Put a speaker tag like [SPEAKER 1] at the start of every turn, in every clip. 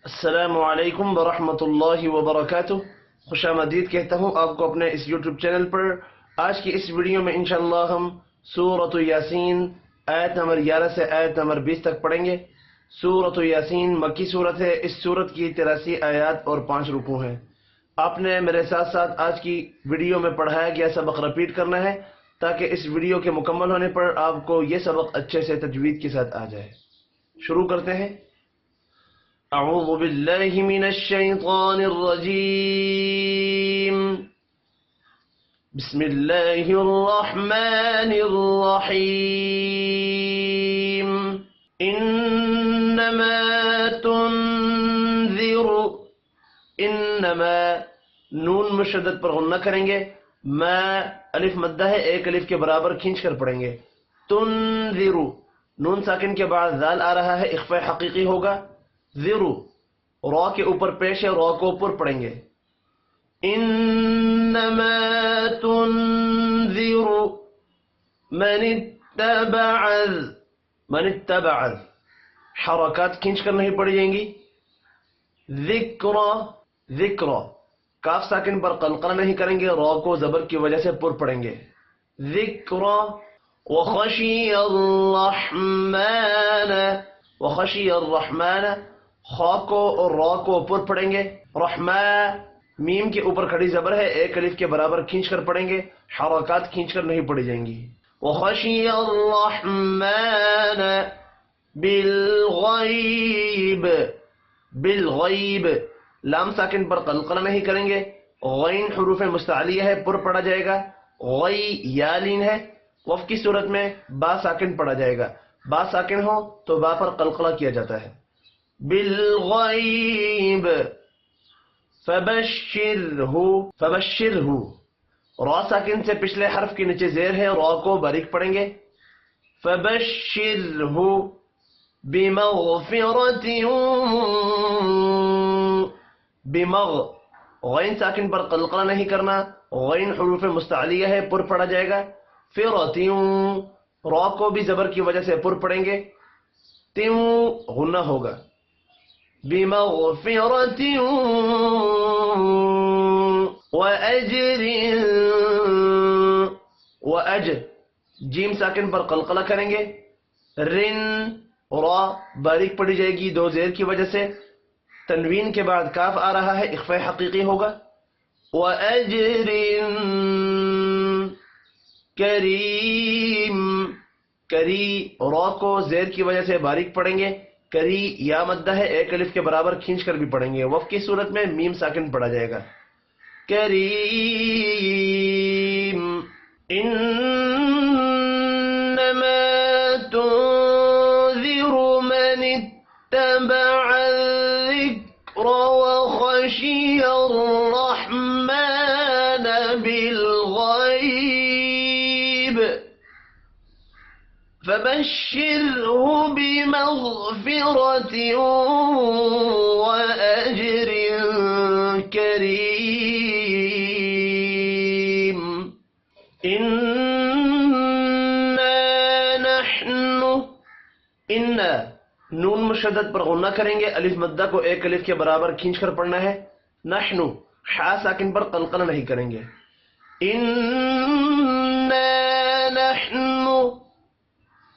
[SPEAKER 1] السلام علیکم ورحمۃ اللہ وبرکاتہ۔ خوش آمدید کہتا ہوں آپ کو اپنے اس یوٹیوب چینل پر۔ آج کی اس ویڈیو میں انشاءاللہ ہم سورۃ یاسین آیت نمبر 11 سے آیت نمبر 20 تک پڑھیں گے۔ سورۃ یاسین مکی صورت ہے۔ اس صورت کی 83 آیات اور 5 رکوع ہیں۔ آپ نے میرے ساتھ ساتھ آج کی ویڈیو میں پڑھایا گیا سبق رپیٹ کرنا ہے تاکہ اس ویڈیو کے مکمل ہونے پر آپ کو یہ سبق اچھے سے تجوید کے ساتھ آ جائے۔ شروع کرتے ہیں۔ اعوذ باللہ من الشیطان الرجیم، بسم اللہ الرحمن الرحیم، انما تنذر، انما نون مشدد پر غنہ کریں گے، ما الف مدہ ہے، ایک الف کے برابر کھینچ کر پڑھیں گے۔ تنذر، نون ساکن کے بعد ذال آ رہا ہے، اخفاء حقیقی ہوگا۔ ذرو را کے اوپر پیش ہے، را کو اوپر پڑھیں گے۔ انما تنذر من اتبع، من اتبع حرکات کھینچ کر نہیں پڑھی جائیں گی۔ ذکر، ذکر کاف ساکن پر قلقلہ نہیں کریں گے، را کو زبر کی وجہ سے پر پڑھیں گے۔ ذکر وخشی الرحمن، وخشی الرحمن خا کو اور را کو اوپر پڑھیں گے۔ رحمٰ میم کے اوپر کھڑی زبر ہے، ایک الف کے برابر کھینچ کر پڑھیں گے، حرکات کھینچ کر نہیں پڑھی جائیں گی۔ وخشی الرحمن بالغیب، بالغیب لام ساکن پر قلقلہ نہیں کریں گے، غین حروف مستعلیہ ہے، پر پڑھا جائے گا۔ غی یا لین ہے، وف کی صورت میں با ساکن پڑھا جائے گا، با ساکن ہو تو با پر قلقلہ کیا جاتا ہے۔ بالغیب فبشرہ، فبشرہ را ساکن سے پچھلے حرف کے نیچے زیر ہے، را کو باریک پڑھیں گے۔ فبشرہ بمغفرۃ، بمغ غین ساکن پر قلقلہ نہیں کرنا، غین حروف مستعلیہ ہے، پر پڑھا جائے گا۔ فرۃ را کو بھی زبر کی وجہ سے پر پڑھیں گے، تیوں غنہ ہوگا۔ بمغفرۃ وأجر، وأج جیم ساکن پر قلقلہ کریں گے۔ رن را باریک پڑھی جائے گی دو زیر کی وجہ سے، تنوین کے بعد کاف آ رہا ہے، اخفاء حقیقی ہوگا۔ وأجر کریم، کری را کو زیر کی وجہ سے باریک پڑھیں گے، کری یا مدہ ہے، ایک الف کے برابر کھینچ کر بھی پڑھیں گے، وف کی صورت میں میم ساکن پڑھا جائے گا۔ کریم انما تنذر من اتبع الذکر وخشی الرحمن بالغیب فبشرہ بمغفرۃ وأجر کریم۔ انا نحن، انا نون مشدد پر غنہ کریں گے، الف مدہ کو ایک الف کے برابر کھینچ کر پڑھنا ہے۔ نحن حا ساکن پر قلقلہ نہیں کریں گے۔ انا نحن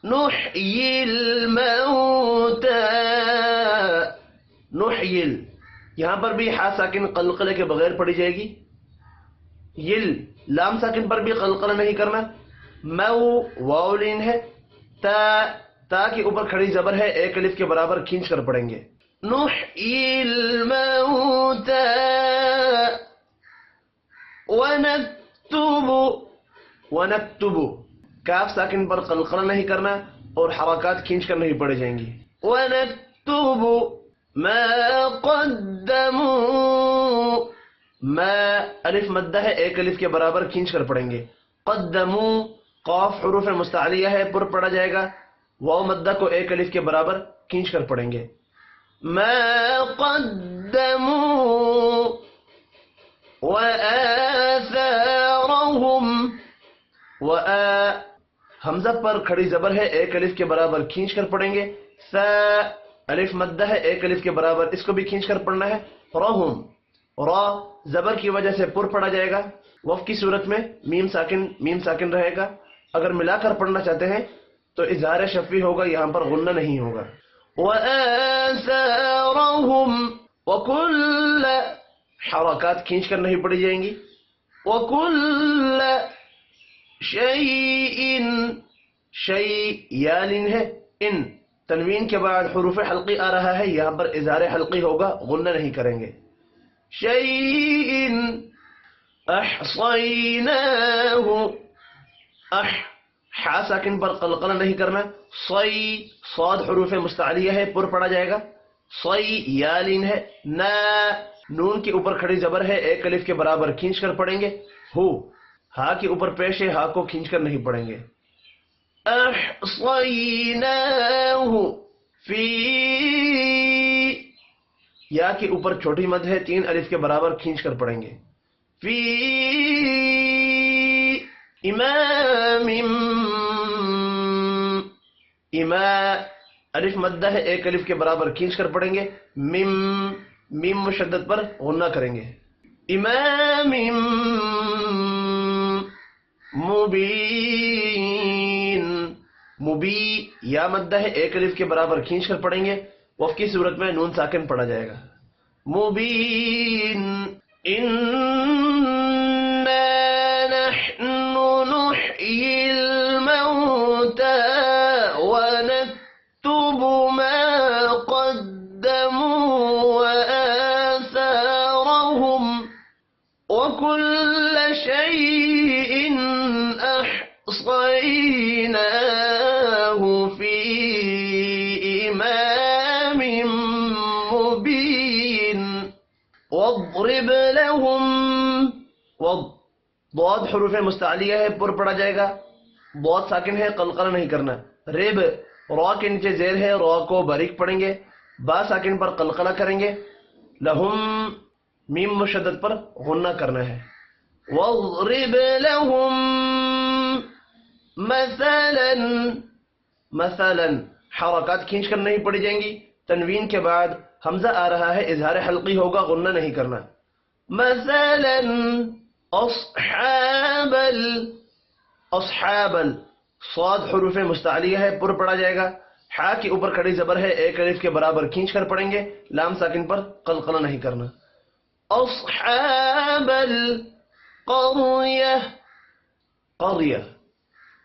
[SPEAKER 1] نحیی الموتى، نحیی یہاں پر بھی حا ساکن قلقلے کے بغیر پڑھی جائے گی۔ یل لام ساکن پر بھی قلقلہ نہیں کرنا۔ مو واو لین ہے، تا کے اوپر کھڑی زبر ہے، ایک الف کے برابر کھینچ کر پڑھیں گے۔ نحیی الموتى ونکتب، ونکتب کاف ساکن پر قلقلہ نہیں کرنا اور حرکات کھینچ کر نہیں پڑھی جائیں گی۔ وَنَكْتُبُ مَا قَدَّمُوا، ما الف مدہ ہے، ایک الف کے برابر کھینچ کر پڑھیں گے۔ قدموا قاف حروف مستعلیہ ہے، پر پڑھا جائے گا، واو مدہ کو ایک الف کے برابر کھینچ کر پڑھیں گے۔ ما قدموا وآثارهم، حمزہ پر کھڑی زبر ہے، ایک الف کے برابر کھینچ کر پڑھیں گے۔ الف مدہ ہے ایک الف کے برابر، اس کو بھی کھینچ کر پڑھنا ہے. رہم، را زبر کی وجہ سے پر پڑھا جائے گا. وقف کی صورت میں میم ساکن رہے گا. اگر ملا کر پڑھنا چاہتے ہیں تو اظہار شفوی ہوگا، یہاں پر غنہ نہیں ہوگا. وَآثَارَهُمْ، وَكُلَّ حرکات کھینچ کر نہیں پڑھی جائیں گی. وَكُلَّ شَيْءٍ، شَيْء یا لین ہے، ان تنوین کے بعد حروف حلقی آ رہا ہے، یہاں پر اظہار حلقی ہوگا، غنہ نہیں کریں گے. شَيْءٍ احصیناہ، حا ساکن پر قلقلہ نہیں کرنا. صی، صاد حروف مستعلیہ ہے، پر پڑا جائے گا. صی یا لین ہے. نا، نون کے اوپر کھڑی زبر ہے ایک الف کے برابر، کھینچ کر پڑھیں گے. ہو، ہا کے اوپر پیش ہے، ہا کو کھینچ کر نہیں پڑھیں گے. احصیناہ فی، یا کے اوپر چھوٹی مد ہے، تین الف کے برابر، کھینچ کر پڑھیں گے. فی امام، اما الف مدہ ہے ایک الف کے برابر، کھینچ کر پڑھیں گے. میم مشدد پر غنہ کریں گے. امام مبین، مبی یا مدہ ہے ایک الف کے برابر، کھینچ کر پڑھیں گے. وقف کی صورت میں نون ساکن پڑھا جائے گا. مبین، اِنَّا نَحْنُ نُحْيِي الْمَوْتَى وَنَكْتُبُ مَا قَدَّمُوا وَآثَارَهُمْ وَكُلَّ شَيْءٍ أَحْصَيْنَاهُ فِي إِمَامٍ مُبِينٍ. وَاضْرِبْ لَهُمْ، ضاد حروف مستعلیہ ہے، پر پڑا جائے گا. ضاد ساکن ہے، قلقلہ نہیں کرنا. رب، را کے نیچے زیر ہے، را کو باریک پڑھیں گے. با ساکن پر قلقلہ کریں گے. لہم میم مشدد پر غنہ کرنا ہے. وَاضْرِبْ لَهُمْ مثلاً حرکات کھینچ کر نہیں پڑھی جائیں گی. تنوین کے بعد حمزہ آ رہا ہے، اظہار حلقی ہوگا، غنہ نہیں کرنا. مثلاً اصحاب، صاد حروف مستعلیہ ہے، پر پڑھا جائے گا. حا کے اوپر کھڑی زبر ہے ایک الف کے برابر، کھینچ کر پڑھیں گے. لام ساکن پر قلقلہ نہیں کرنا. اصحاب القریہ، قریہ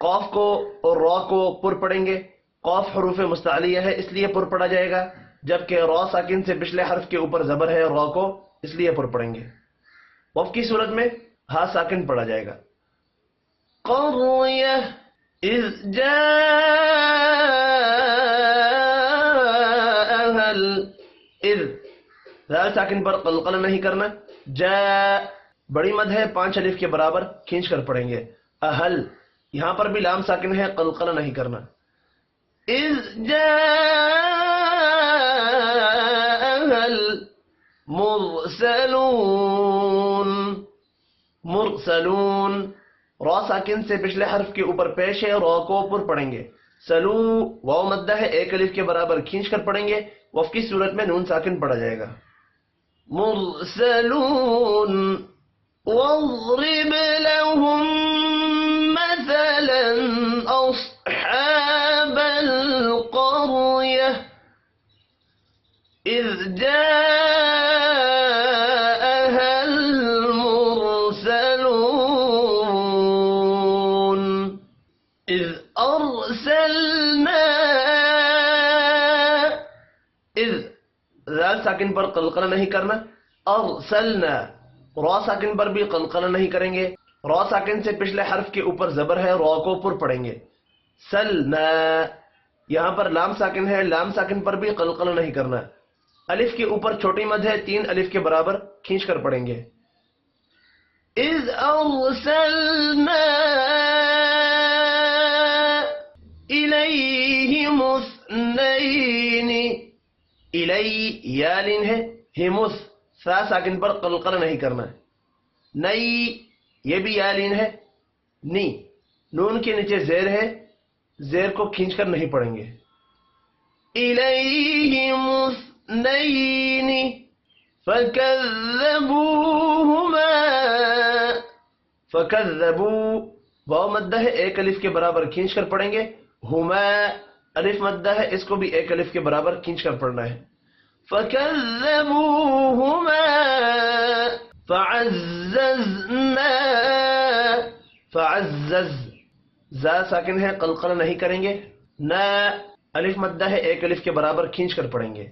[SPEAKER 1] قاف کو اور را کو پر پڑھیں گے. قاف حروف مستعلیہ ہے اس لیے پر پڑھا جائے گا، جبکہ را ساکن سے پچھلے حرف کے اوپر زبر ہے، را کو اس لیے پر پڑھیں گے. وقف کی صورت میں ہا ساکن پڑھا جائے گا. قریہ اذ جاءها، اذ ذال ساکن پر قلقلہ نہیں کرنا. جا بڑی مد ہے، پانچ الف کے برابر، کھینچ کر پڑھیں گے. اہل، یہاں پر بھی لام ساکن ہے، قلقلہ نہیں کرنا. اذ جاءها المرسلون، مرسلون را ساکن سے پچھلے حرف کے اوپر پیش ہے، را کو پر پڑھیں گے. سلو واو مدہ ہے ایک الف کے برابر، کھینچ کر پڑھیں گے. وقف کی صورت میں نون ساکن پڑھا جائے گا. مرسلون. واضرب لهم مثلا أصحاب القرية إذ جاءها المرسلون إذ أرسلنا، إذ ذال ساکن پر قلقلہ نہیں کرنا. ارسلنا، را ساکن پر بھی قلقلہ نہیں کریں گے. را ساکن سے پچھلے حرف کے اوپر زبر ہے، را کو پر پڑھیں گے. سلنا، یہاں پر لام ساکن ہے، لام ساکن پر بھی قلقلہ نہیں کرنا. الف کے اوپر چھوٹی مد ہے، تین الف کے برابر، کھینچ کر پڑھیں گے. اذ ارسلنا الیہم اثنین، الی یا لین ہے، ہمس سا ساکن پر قلقلہ نہیں کرنا. نئی، یہ بھی یا لین ہے. نی، نون کے نیچے زیر ہے، زیر کو کھینچ کر نہیں پڑھیں گے. إليهم اثنين فكذبوهما فكذبوا واو مدہ ہے ایک الف کے برابر کھینچ کر پڑھیں گے. ہما الف مدہ ہے اس کو بھی ایک الف کے برابر کھینچ کر پڑھنا ہے. فكذبوهما فعززنا فعزز زا ساکن ہے قلقلہ نہیں کریں گے. نا الف مدہ ہے ایک الف کے برابر کھینچ کر پڑھیں گے.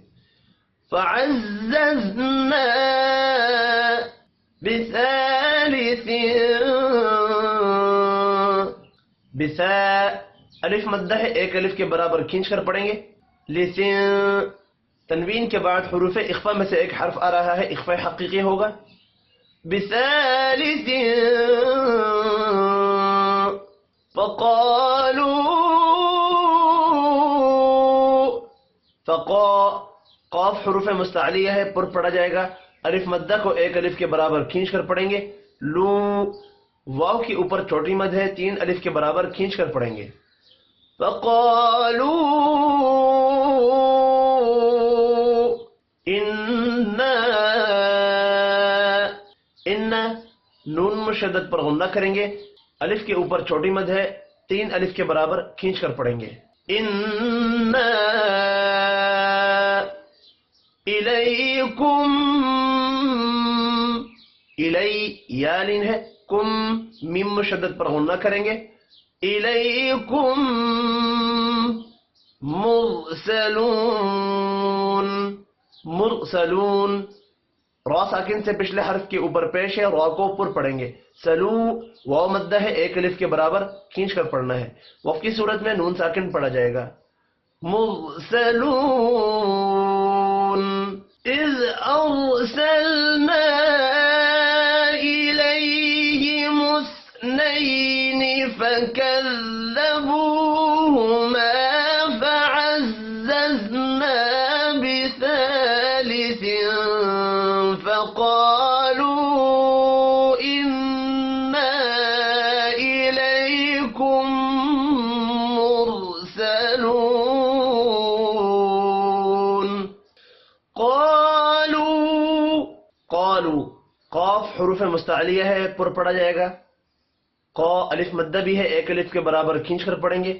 [SPEAKER 1] فعززنا بثالث بثا الف مدہ ہے ایک الف کے برابر کھینچ کر پڑھیں گے. لثن تنوین کے بعد حروف اخفا میں سے ایک حرف آ رہا ہے اخفا حقیقی ہوگا. بثالث فقالوا قاف حروف مستعلیہ ہے پر پڑھا جائے گا. الف مدہ کو ایک الف کے برابر کھینچ کر پڑھیں گے. لو واو کے اوپر چھوٹی مد ہے تین الف کے برابر کھینچ کر پڑھیں گے. فقالوا ان نون مشدد پر غنہ کریں گے. الف کے اوپر چھوٹی مد ہے تین الف کے برابر کھینچ کر پڑھیں گے. انا الیکم الی یا لین ہے کم میم مشدد پر غنہ کریں گے. الیکم مرسلون مرسلون را ساکن سے پچھلے حرف کے اوپر پیش ہے را کو پر پڑھیں گے. سلو واو مدہ ہے ایک الف کے برابر کھینچ کر پڑھنا ہے. وقف کی صورت میں نون ساکن پڑھا جائے گا. مرسلون اذ ارسلنا الیہم اثنین فکذبوہما فعززنا بثالث فقالوا إنا إليكم مرسلون. قالوا قاف حروف مستعلیہ ہے پر پڑھا جائے گا. قا الف مدہ بھی ہے ایک الف کے برابر کھینچ کر پڑھیں گے.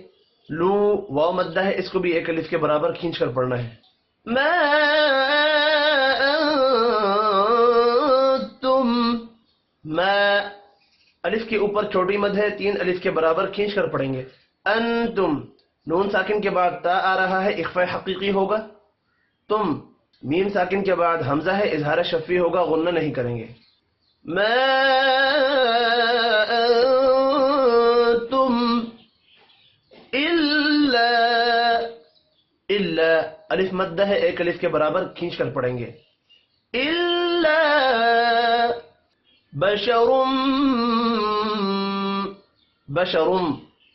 [SPEAKER 1] لو واو مدہ ہے اس کو بھی ایک الف کے برابر کھینچ کر پڑھنا ہے. ما الف کے اوپر چھوٹی مد ہے تین الف کے برابر کھینچ کر پڑھیں گے. انتم نون ساکن کے بعد تا آ رہا ہے اخفاء حقیقی ہوگا. تم میم ساکن کے بعد حمزہ ہے اظہار شفوی ہوگا غنہ نہیں کریں گے. ما انتم الا الف مدہ ہے ایک الف کے برابر کھینچ کر پڑھیں گے. الا بشرم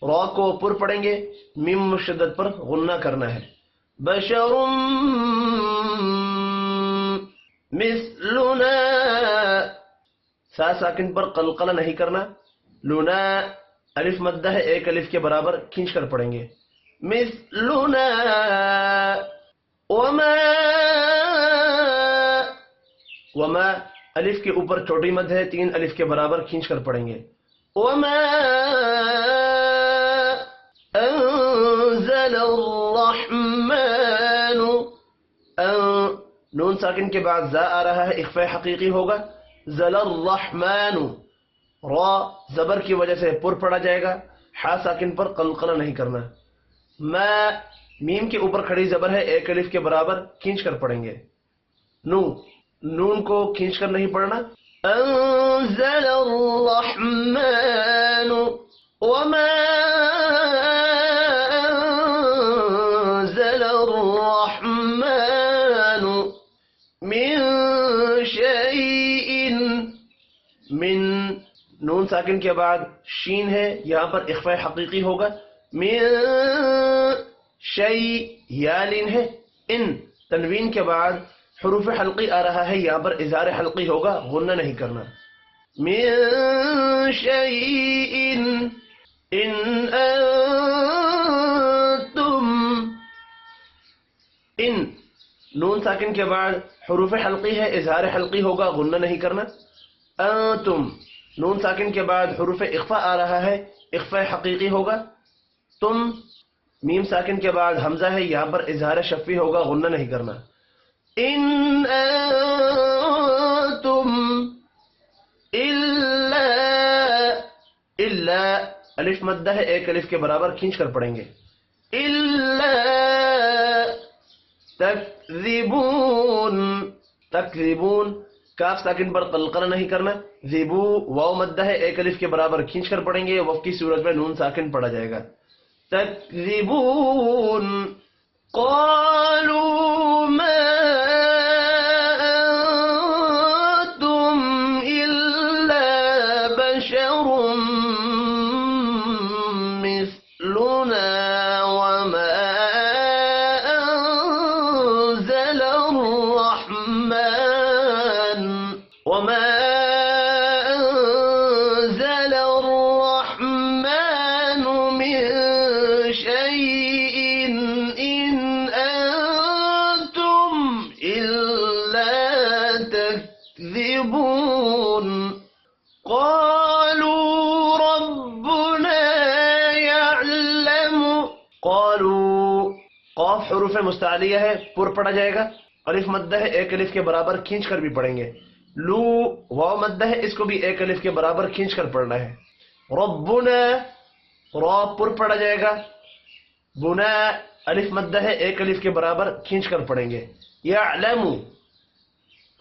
[SPEAKER 1] را کو پر پڑھیں گے میم مشدد پر غنہ کرنا ہے. بشرم مثلنا سا ساکن پر قلقلہ نہیں کرنا. لنا الف مدہ ہے ایک الف کے برابر کھینچ کر پڑھیں گے. مثلنا وما الف کے اوپر چھوٹی مد ہے تین الف کے برابر کھینچ کر پڑھیں گے. وما انزل الرحمن نون ساکن کے بعد زا آ رہا ہے اخفاء حقیقی ہوگا. زل الرحمن را زبر کی وجہ سے پر پڑھا جائے گا. ہا ساکن پر قلقلہ نہیں کرنا. ما میم کے اوپر کھڑی زبر ہے ایک الف کے برابر کھینچ کر پڑھیں گے. نون کو کھینچ کر نہیں پڑھنا. انزل الرحمن وما انزل الرحمن من شيء من نون ساکن کے بعد شین ہے یہاں پر اخفاء حقیقی ہوگا. من شیء یا لین ہے. ان تنوین کے بعد حروف حلقی آ رہا ہے یہاں پر اظہار حلقی ہوگا غنہ نہیں کرنا. من شيء ان انتم ان نون ساکن کے بعد حروف حلقی ہے، اظہار حلقی ہوگا، غنہ نہیں کرنا. انتم نون ساکن کے بعد حروف اخفا آ رہا ہے، اخفا حقیقی ہوگا. تم میم ساکن کے بعد حمزہ ہے، یہاں پر اظہار شفی ہوگا، غنہ نہیں کرنا. ان انتم الا الف مدہ ہے، ایک الف کے برابر کھینچ کر پڑھیں گے. الا تکذبون، تکذبون کاف ساکن پر قلقلہ نہیں کرنا. ذبو واو مدہ ہے، ایک الف کے برابر کھینچ کر پڑھیں گے، وف کی صورت میں نون ساکن پڑھا جائے گا. تکذبون قالوا ما انتم الا بشر مثلنا وما انزل الرحمن من شيء إن أنتم إلا تكذبون. قالوا ربنا يعلم، قالوا قاف حروف مستعلیہ ہے، پر پڑھا جائے گا. الف مدہ ہے، ایک الف کے برابر کھینچ کر بھی پڑھیں گے. لو واو مدہ ہے، اس کو بھی ایک الف کے برابر کھینچ کر پڑھنا ہے. ربنا را پر پڑھا جائے گا. بنا الف مدہ ہے، ایک الف کے برابر کھینچ کر پڑھیں گے. یعلم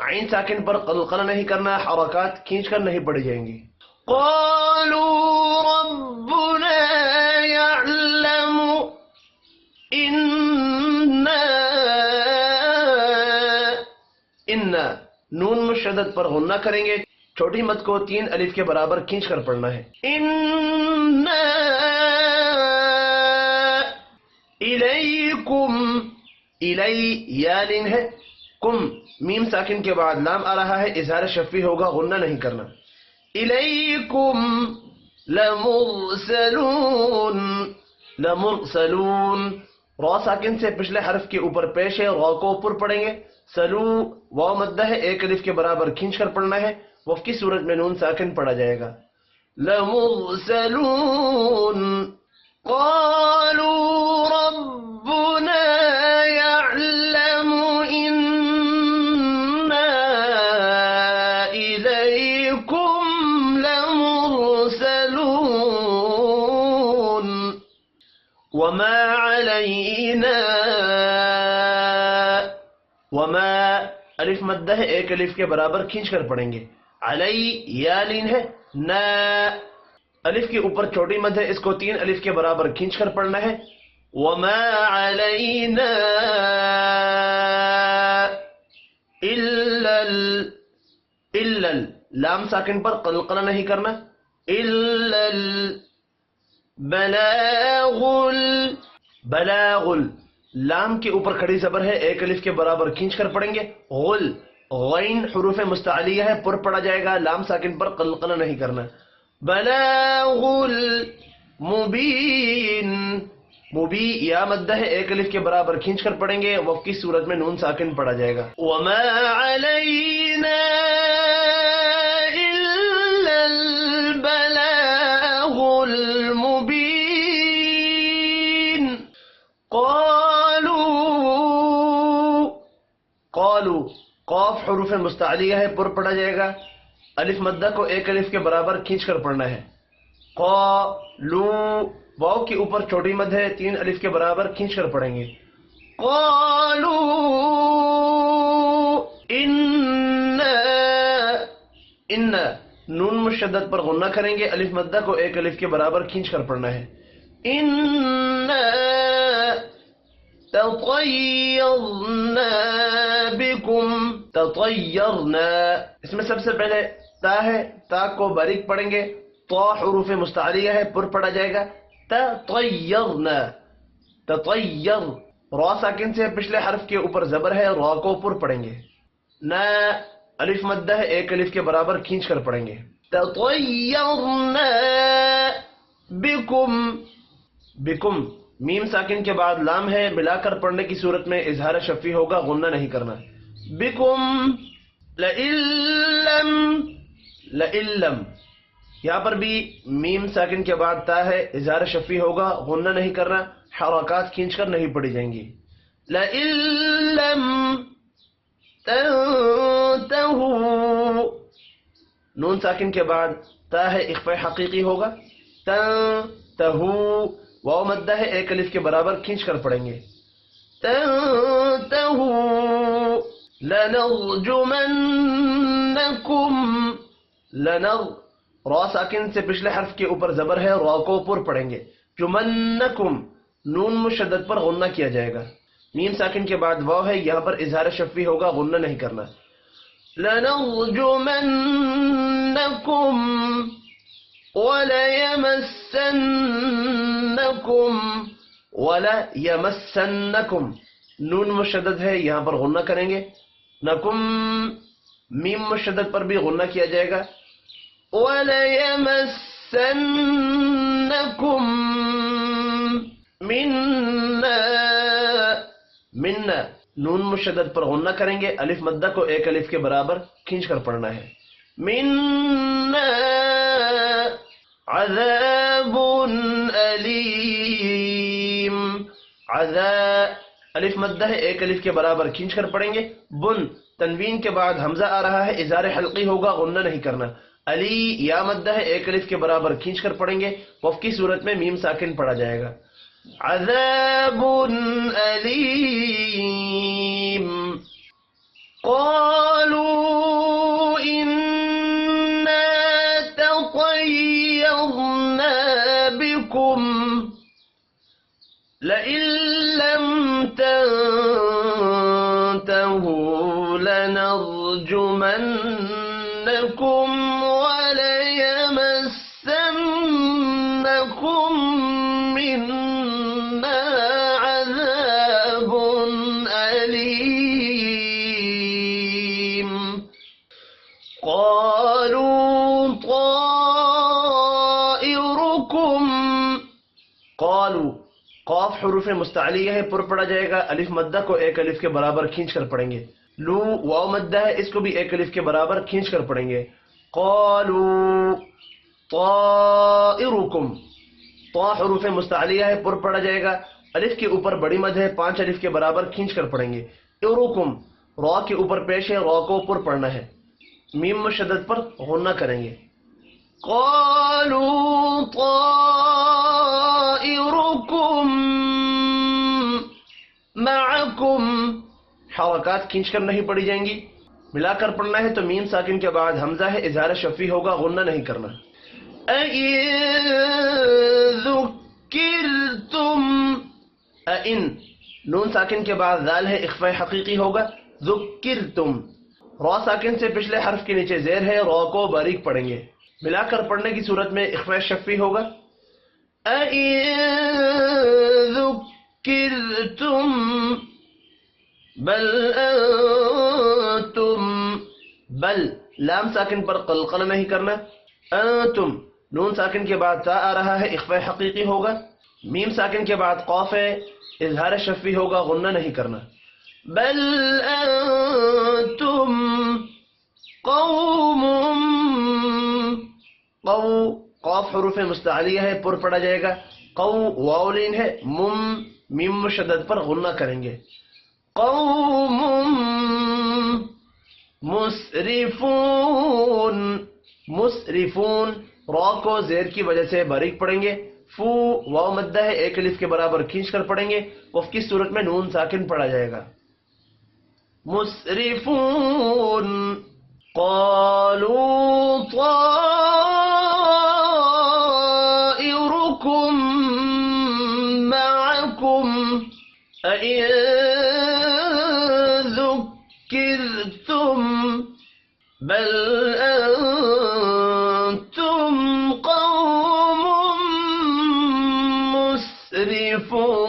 [SPEAKER 1] عین ساکن پر قلقلہ نہیں کرنا، حرکات کھینچ کر نہیں پڑھی جائیں گی. قالوا ربنا يعلم ان نون مشدد پر غنہ کریں گے، چھوٹی مد کو تین الف کے برابر کھینچ کر پڑھنا ہے. الیکم، الی یا لین ہے، کم میم ساکن کے بعد لام آ رہا ہے، اظہار شفی ہوگا، غنہ نہیں کرنا. الیکم لمرسلون، لمرسلون را ساکن سے پچھلے حرف کے اوپر پیش ہے، را کو پر پڑھیں گے. سلو واو مدہ ہے، ایک الف کے برابر کھینچ کر پڑھنا ہے، وف کی صورت میں نون ساکن پڑھا جائے گا. لمرسلون قالوا ربنا يعلم إنا إليكم لمرسلون وما علينا. وما الف مدہ ہے، ایک الف کے برابر کھینچ کر پڑھیں گے. علی یا لین ہے، نا الف کے اوپر چھوٹی مد ہے، اس کو تین الف کے برابر کھینچ کر پڑھنا ہے. وما علینا الا لام ساکن پر قلقلہ نہیں کرنا. الا بلاغ لام کے اوپر کھڑی زبر ہے، ایک الف کے برابر کھینچ کر پڑھیں گے. غل غین حروف مستعلیہ ہے، پر پڑھا جائے گا، لام ساکن پر قلقلہ نہیں کرنا. بلاغ المبین، مبی یا مدہ ہے، ایک الف کے برابر کھینچ کر پڑھیں گے، وف کی صورت میں نون ساکن پڑھا جائے گا. وما علینا الا البلاغ المبین. قالوا قاف حروف مستعلیہ ہے، پر پڑھا جائے گا، الف مدہ کو ایک الف کے برابر کھینچ کر پڑھنا ہے. قالوا واو کے اوپر چھوٹی مد ہے، تین الف کے برابر کھینچ کر پڑھیں گے. قالوا ان نون مشدد پر غنہ کریں گے، الف مدہ کو ایک الف کے برابر کھینچ کر پڑھنا ہے. تطیرنا بکم، تطیرنا اس میں سب سے پہلے تا ہے، تا کو باریک پڑھیں گے، طا حروف مستعلیہ ہے، پر پڑھا جائے گا. تطیرنا، تطیر را ساکن سے پچھلے حرف کے اوپر زبر ہے، را کو پر پڑھیں گے. نا الف مدہ ہے، ایک الف کے برابر کھینچ کر پڑھیں گے. تطیرنا بکم، بکم میم ساکن کے بعد لام ہے، ملا کر پڑھنے کی صورت میں اظہار شفی ہوگا، غنہ نہیں کرنا. بکم لئلم یہاں پر بھی میم ساکن کے بعد تا ہے، اظہار شفی ہوگا، غنہ نہیں کرنا، حرکات کھینچ کر نہیں پڑھی جائیں گی. لئلم تنتہو نون ساکن کے بعد تا ہے، اخفاء حقیقی ہوگا. تنتہو واو مدہ ہے، ایک الف کے برابر کھینچ کر پڑھیں گے. تنتہو لنرجمنکم را ساکن سے پچھلے حرف کے اوپر زبر ہے، را کو پر پڑھیں گے. جمنکم نون مشدد پر غنہ کیا جائے گا. میم ساکن کے بعد واو ہے، یہاں پر اظہار شفی ہوگا، غنہ نہیں کرنا. لنرجمنکم ولیمسنکم نون مشدد ہے، یہاں پر غنہ کریں گے. نکم میم مشدد پر بھی غنہ کیا جائے گا. وَلَيَمَسَّنَّكُم مِنَّا نون مشدد پر غنہ کریں گے، الف مدہ کو ایک الف کے برابر کھینچ کر پڑھنا ہے. مِنَّا عَذَابٌ أَلِيمٌ الف مدہ ہے، ایک الف کے برابر کھینچ کر پڑھیں گے. بن تنوین کے بعد حمزہ آ رہا ہے، اظہار حلقی ہوگا، غنہ نہیں کرنا. علی یا مدہ ہے، ایک الف کے برابر کھینچ کر پڑھیں گے، وف کی صورت میں میم ساکن پڑھا جائے گا. عذاب علیم قالوا انا تطیرنا بکم لئن لم تنتهوا لنرجمنکم وَلَيَمَسَّنَّكُم مِّنَّا عَذَابٌ أَلِيمٌ قَالُوا طَائِرُكُمْ قالوا قاف حروف مستعلیہ ہے، پر پڑھا جائے گا، الف مدہ کو ایک الف کے برابر کھینچ کر پڑھیں گے. لو واو مدہ ہے، اس کو بھی ایک الف کے برابر کھینچ کر پڑھیں گے. قالوا طائرکم طا حروف مستعلیہ ہے، پر پڑھا جائے گا، الف کے اوپر بڑی مد ہے، 5 الف کے برابر کھینچ کر پڑھیں گے. ارکم را کے اوپر پیش ہے، را کو پر پڑھنا ہے، میم مشدد پر غنہ کریں گے. قالوا طائرکم معکم حرکات کھینچ کر نہیں پڑھی جائیں گی، ملا کر پڑھنا ہے. تو میم ساکن کے بعد حمزہ ہے، اظہار شفی ہوگا، غنہ نہیں کرنا. ذکرتم نون ساکن کے بعد ذال ہے، اخفاء حقیقی ہوگا. ذکرتم را ساکن سے پچھلے حرف کے نیچے زیر ہے، را کو باریک پڑھیں گے، ملا کر پڑھنے کی صورت میں اخفاء شفی ہوگا. ذکرتم بل انتم بل لام ساکن پر قلقلہ نہیں کرنا. انتم نون ساکن کے بعد تا آ رہا ہے، اخفاء حقیقی ہوگا. میم ساکن کے بعد قاف ہے، اظہار شفی ہوگا، غنہ نہیں کرنا. بل انتم قوم قاف حروف مستعلیہ ہے، پر پڑھا جائے گا. قو واولین ہے، میم مشدد پر غنہ کریں گے. قوم مسرفون را کو زیر کی وجہ سے باریک پڑھیں گے. فو واو مدہ ہے، ایک الف کے برابر کھینچ کر پڑھیں گے، وف کی صورت میں نون ساکن پڑھا جائے گا. مسرفون قالوا طائركم معكم أئن ذكرتم بل أنتم قوم مسرفون.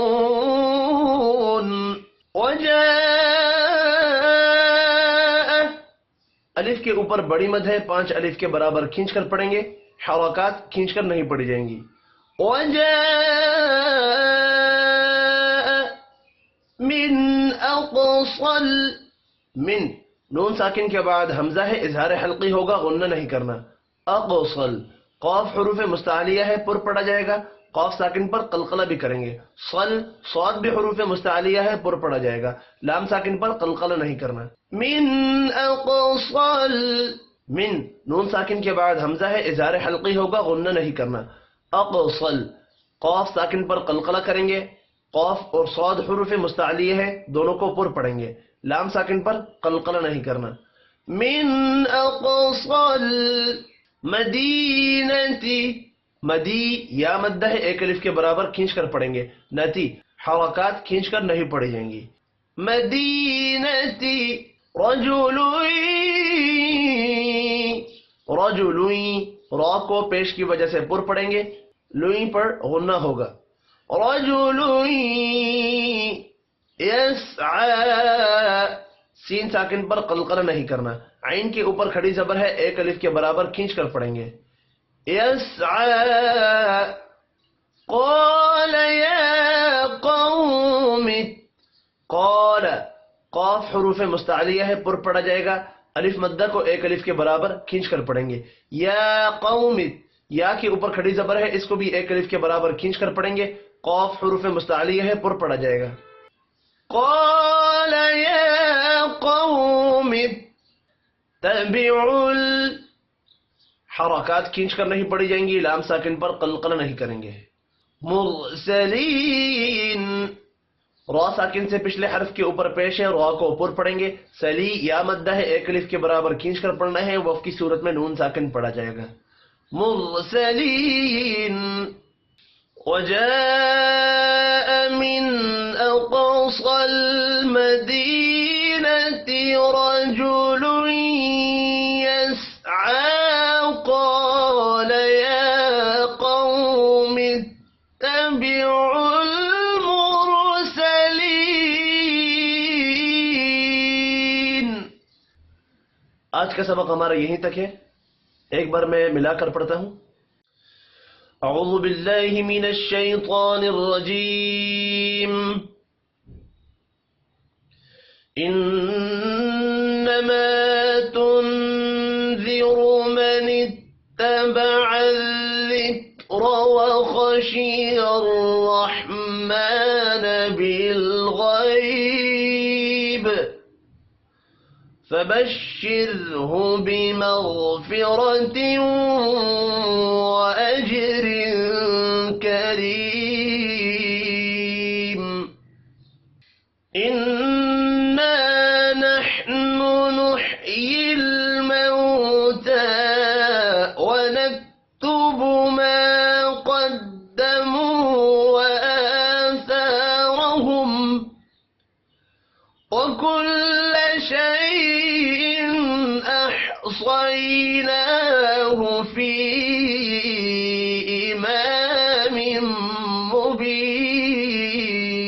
[SPEAKER 1] الف کے اوپر بڑی مد ہے، 5 الف کے برابر کھینچ کر پڑھیں گے، حرکات کھینچ کر نہیں پڑھی جائیں گی. وجاء من اقصل من نون ساکن کے بعد حمزہ ہے اظہار حلقی ہوگا غنہ نہیں کرنا اقصل قاف حروف مستعلیہ ہے پر پڑا جائے گا قاف ساکن پر قلقلہ بھی کریں گے صل صاد بھی حروف مستعلیہ ہے پر پڑا جائے گا لام ساکن پر قلقلہ نہیں کرنا من اقصل من نون ساکن کے بعد حمزہ ہے اظہار حلقی ہوگا غنہ نہیں کرنا اقصل قاف ساکن پر قلقلہ کریں گے قاف اور صاد حروف مستعلیہ ہے دونوں کو پر پڑھیں گے لام ساکن پر قلقلہ نہیں کرنا من اقصل مدینتی مدی یا مدہ ہے ایک الف کے برابر کھینچ کر پڑھیں گے نتی حرکات کھینچ کر نہیں پڑھی جائیں گی مدینتی رجلوی را کو پیش کی وجہ سے پر پڑھیں گے لوئی پر غنہ ہوگا رجلوی یسعى سین ساکن پر قلقلہ نہیں کرنا عین کے اوپر کھڑی زبر ہے ایک الف کے برابر کھینچ کر پڑھیں گے یسعى قال یا قوم قال قاف حروف مستعلیہ ہے پر پڑھا جائے گا الف مدہ کو ایک الف کے برابر کھینچ کر پڑھیں گے یا قوم یا کے اوپر کھڑی زبر ہے اس کو بھی ایک الف کے برابر کھینچ کر پڑھیں گے قاف حروف مستعلیہ ہے پر پڑھا جائے گا قال یا قوم اتبعوا حرکات کھینچ کر نہیں پڑھی جائیں گی لام ساکن پر قلقلہ نہیں کریں گے مرسلین را ساکن سے پچھلے حرف کے اوپر پیش ہے را کو اوپر پڑھیں گے سلی یا مدہ ہے ایک الف کے برابر کھینچ کر پڑھنا ہے وقف کی صورت میں نون ساکن پڑھا جائے گا مرسلین وجاء من اقصى المدينة رجل يسعى قال يا قوم اتبعوا المرسلين آج کا سبق ہمارا یہیں تک ہے ایک بار میں ملا کر پڑھتا ہوں اعوذ باللہ من الشیطان الرجیم انما تنذر من اتبع الذکر وخشی الرحمن بالغیب فبشره بمغفرة وأجر كريم إنا نحن نحيي الموتى ونكتب ما قدموا وآثارهم وكل شيء أحصيناه في إمام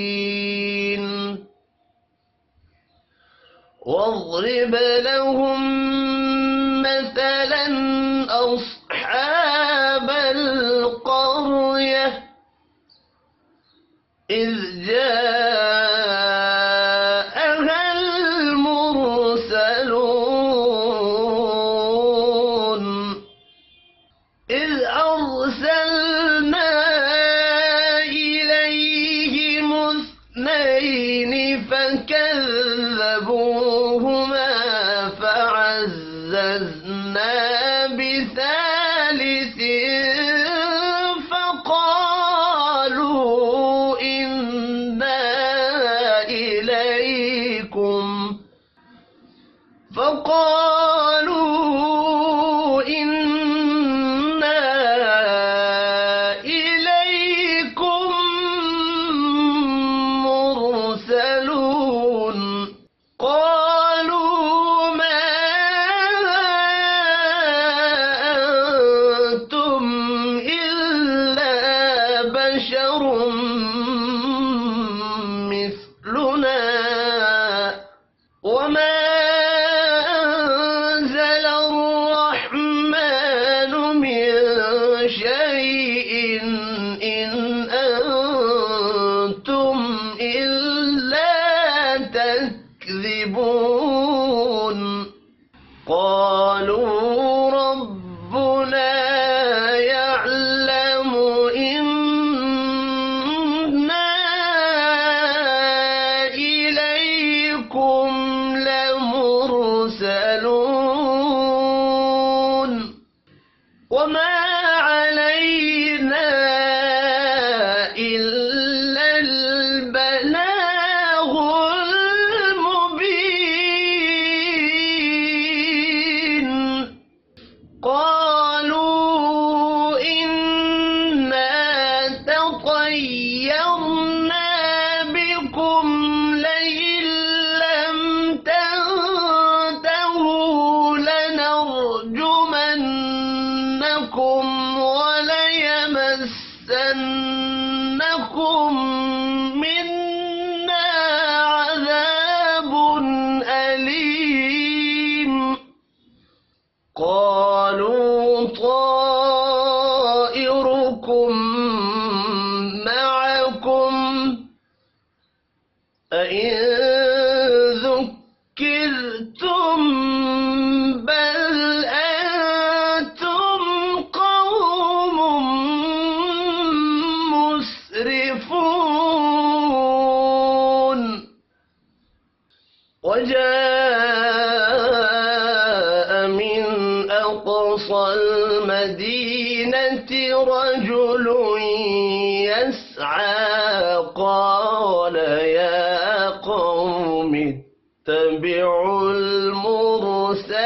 [SPEAKER 1] مبين واضرب لهم مثلا أصحاب القرية إذ جاءها المرسلون إذ أرسلنا إليهم اثنين فكذبوهما فعززنا بثالث فقالوا إنا إليكم مرسلون قالوا ما أنتم إلا بشر مثلنا وما قالوا ربنا يعلم إنا إليكم لمرسلون وما علينا إلا البلاغ المبين قالوا إنا تطيرنا بكم لئن لم تنتهوا لنرجمنكم وليمسنكم منا عذاب أليم قالوا طائركم معكم أئن ذكرتم بل أنتم قوم مسرفون وجاء من أقصى المدينة رجل يسعى قال يا قوم اتبعوا المرسلين